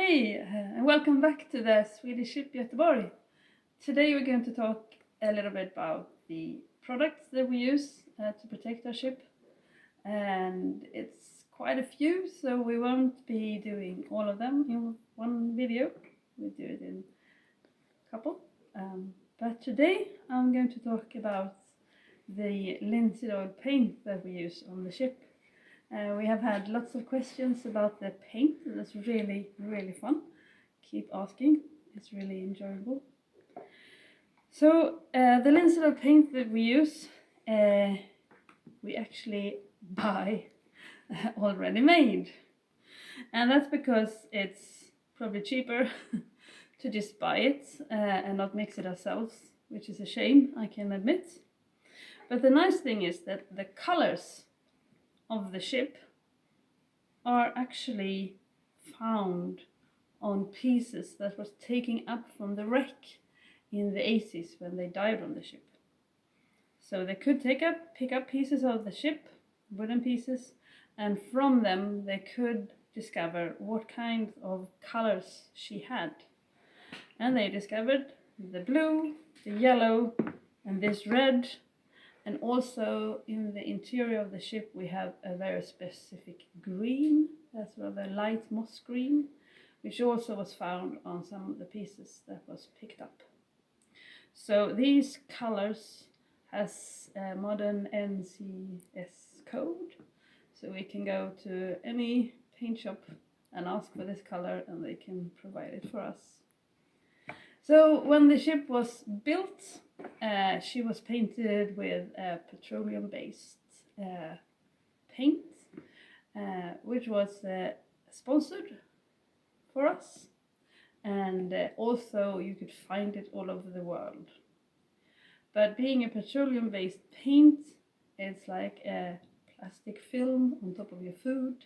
Hey, and welcome back to the Swedish Ship Götheborg. Today we're going to talk a little bit about the products that we use to protect our ship. And it's quite a few, so we won't be doing all of them in one video. We'll do it in a couple. But today I'm going to talk about the linseed oil paint that we use on the ship. We have had lots of questions about the paint. That's really fun. Keep asking, it's really enjoyable. So the linseed oil paint that we use, we actually buy already made. And that's because it's probably cheaper to just buy it and not mix it ourselves, which is a shame, I can admit. But the nice thing is that the colors of the ship are actually found on pieces that was taken up from the wreck in the 80s when they died on the ship. So they could pick up pieces of the ship, wooden pieces, and from them they could discover what kind of colors she had. And they discovered the blue, the yellow, and this red. And also in the interior of the ship we have a very specific green, that's rather light moss green, which also was found on some of the pieces that was picked up. So these colors has a modern NCS code, so we can go to any paint shop and ask for this color and they can provide it for us. So when the ship was built, she was painted with petroleum-based paint, which was sponsored for us, and also you could find it all over the world. But being a petroleum-based paint, it's like a plastic film on top of your food.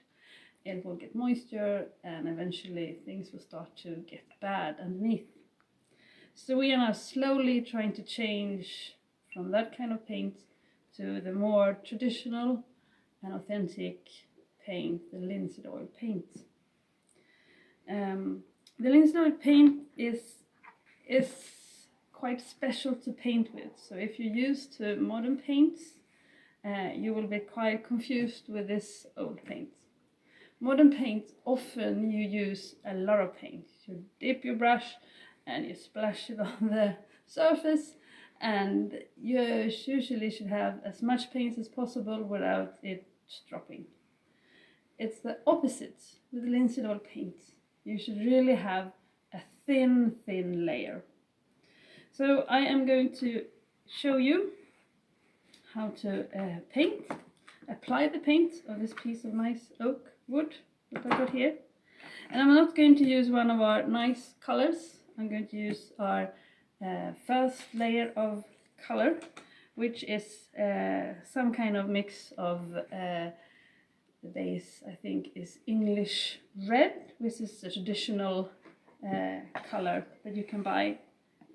It will get moisture and eventually things will start to get bad underneath. So we are now slowly trying to change from that kind of paint to the more traditional and authentic paint, the linseed oil paint. The linseed oil paint is quite special to paint with. So if you're used to modern paints, you will be quite confused with this old paint. Modern paint, often you use a lot of paint. You dip your brush and you splash it on the surface, and you usually should have as much paint as possible without it dropping. It's the opposite with linseed oil paint. You should really have a thin layer. So I am going to show you how to apply the paint of this piece of nice oak wood that I got here. And I'm not going to use one of our nice colors. I'm going to use our first layer of color, which is some kind of mix of the base, I think, is English red, which is the traditional color that you can buy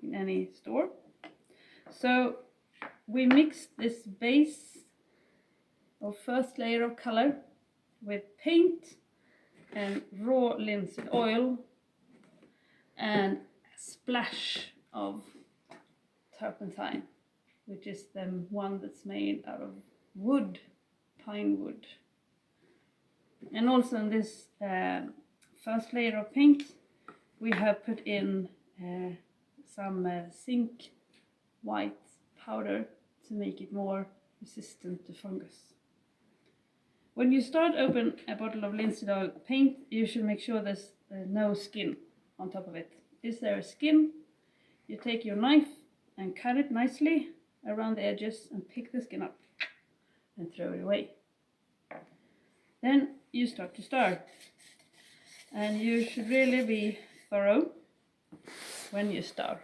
in any store. So we mix this base or first layer of color with paint and raw linseed oil and splash of turpentine, which is the one that's made out of wood, pine wood. And also in this first layer of paint we have put in some zinc white powder to make it more resistant to fungus. When you start open a bottle of linseed oil paint, you should make sure there's no skin on top of it. Is there a skin? You take your knife and cut it nicely around the edges and pick the skin up and throw it away. Then you start to stir, and you should really be thorough when you stir,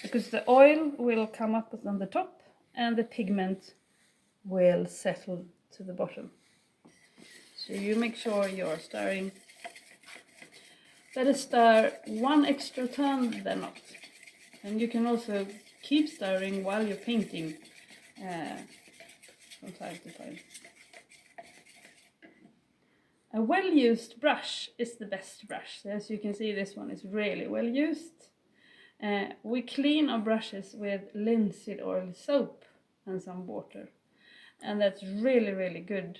because the oil will come up on the top and the pigment will settle to the bottom. So you make sure you're stirring. Better stir one extra turn than not. And you can also keep stirring while you're painting from time to time. A well-used brush is the best brush. As you can see, this one is really well used. We clean our brushes with linseed oil soap and some water. And that's really, really good.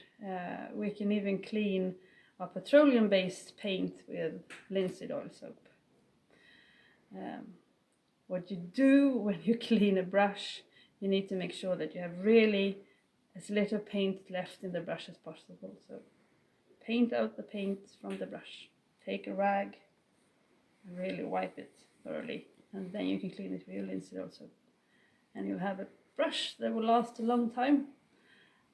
We can even clean our petroleum-based paint with linseed oil soap. What you do when you clean a brush, you need to make sure that you have really as little paint left in the brush as possible. So paint out the paint from the brush. Take a rag and really wipe it thoroughly, and then you can clean it with your linseed oil soap. And you'll have a brush that will last a long time.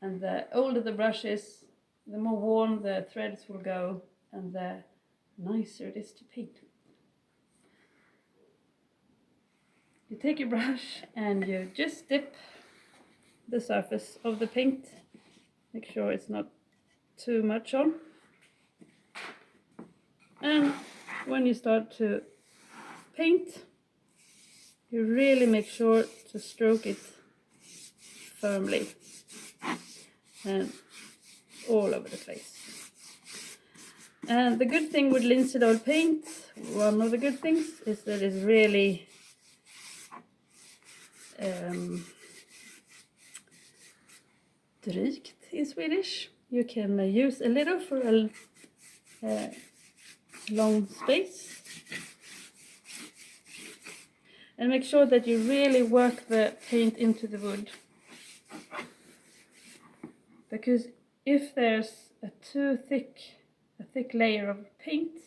And the older the brush is, the more worn the threads will go, and the nicer it is to paint with. You take your brush and you just dip the surface of the paint. Make sure it's not too much on. And when you start to paint, you really make sure to stroke it firmly and all over the place. And the good thing with linseed oil paint, one of the good things, is that it's really drygt in Swedish. You can use a little for a long space. And make sure that you really work the paint into the wood. Because if there's a thick layer of paint,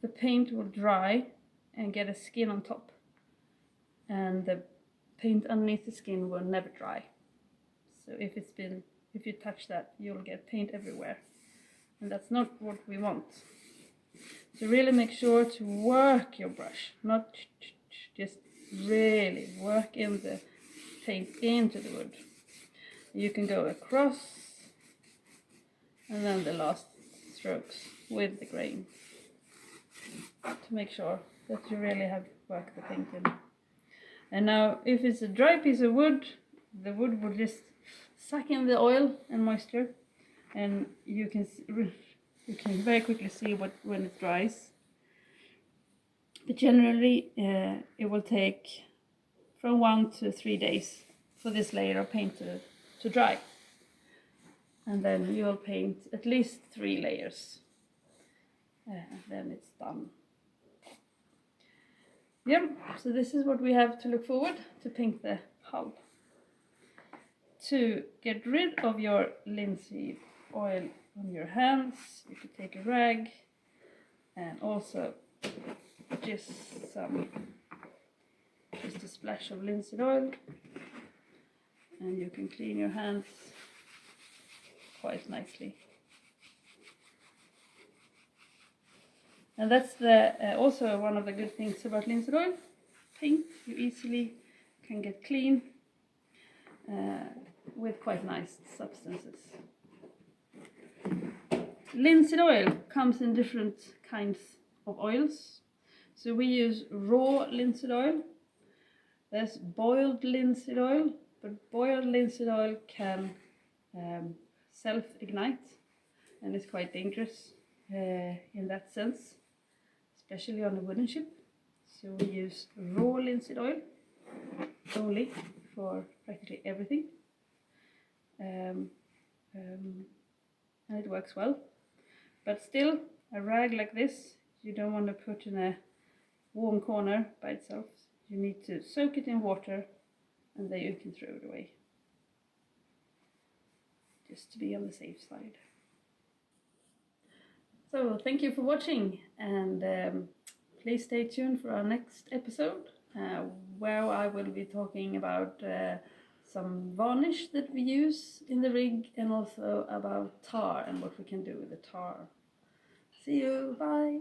the paint will dry and get a skin on top. And the paint underneath the skin will never dry. So if you touch that, you'll get paint everywhere. And that's not what we want. So really make sure to work your brush, not just really work in the paint into the wood. You can go across and then the last strokes with the grain to make sure that you really have worked the paint in. And now if it's a dry piece of wood, the wood will just suck in the oil and moisture, and you can very quickly see when it dries. But generally it will take from 1 to 3 days for this layer of paint to dry. And then you will paint at least 3 layers. Then it's done. Yeah, so this is what we have to look forward to paint the hull. To get rid of your linseed oil on your hands, you could take a rag and also just a splash of linseed oil, and you can clean your hands quite nicely. And that's also one of the good things about linseed oil paint. You easily can get clean with quite nice substances. Linseed oil comes in different kinds of oils. So we use raw linseed oil. There's boiled linseed oil, but boiled linseed oil can self-ignite and it's quite dangerous in that sense, especially on a wooden ship. So we use raw linseed oil only for practically everything, and it works well. But still, a rag like this you don't want to put in a warm corner by itself. You need to soak it in water and then you can throw it away, just to be on the safe side. So thank you for watching, and please stay tuned for our next episode where I will be talking about some varnish that we use in the rig, and also about tar and what we can do with the tar. See you, bye!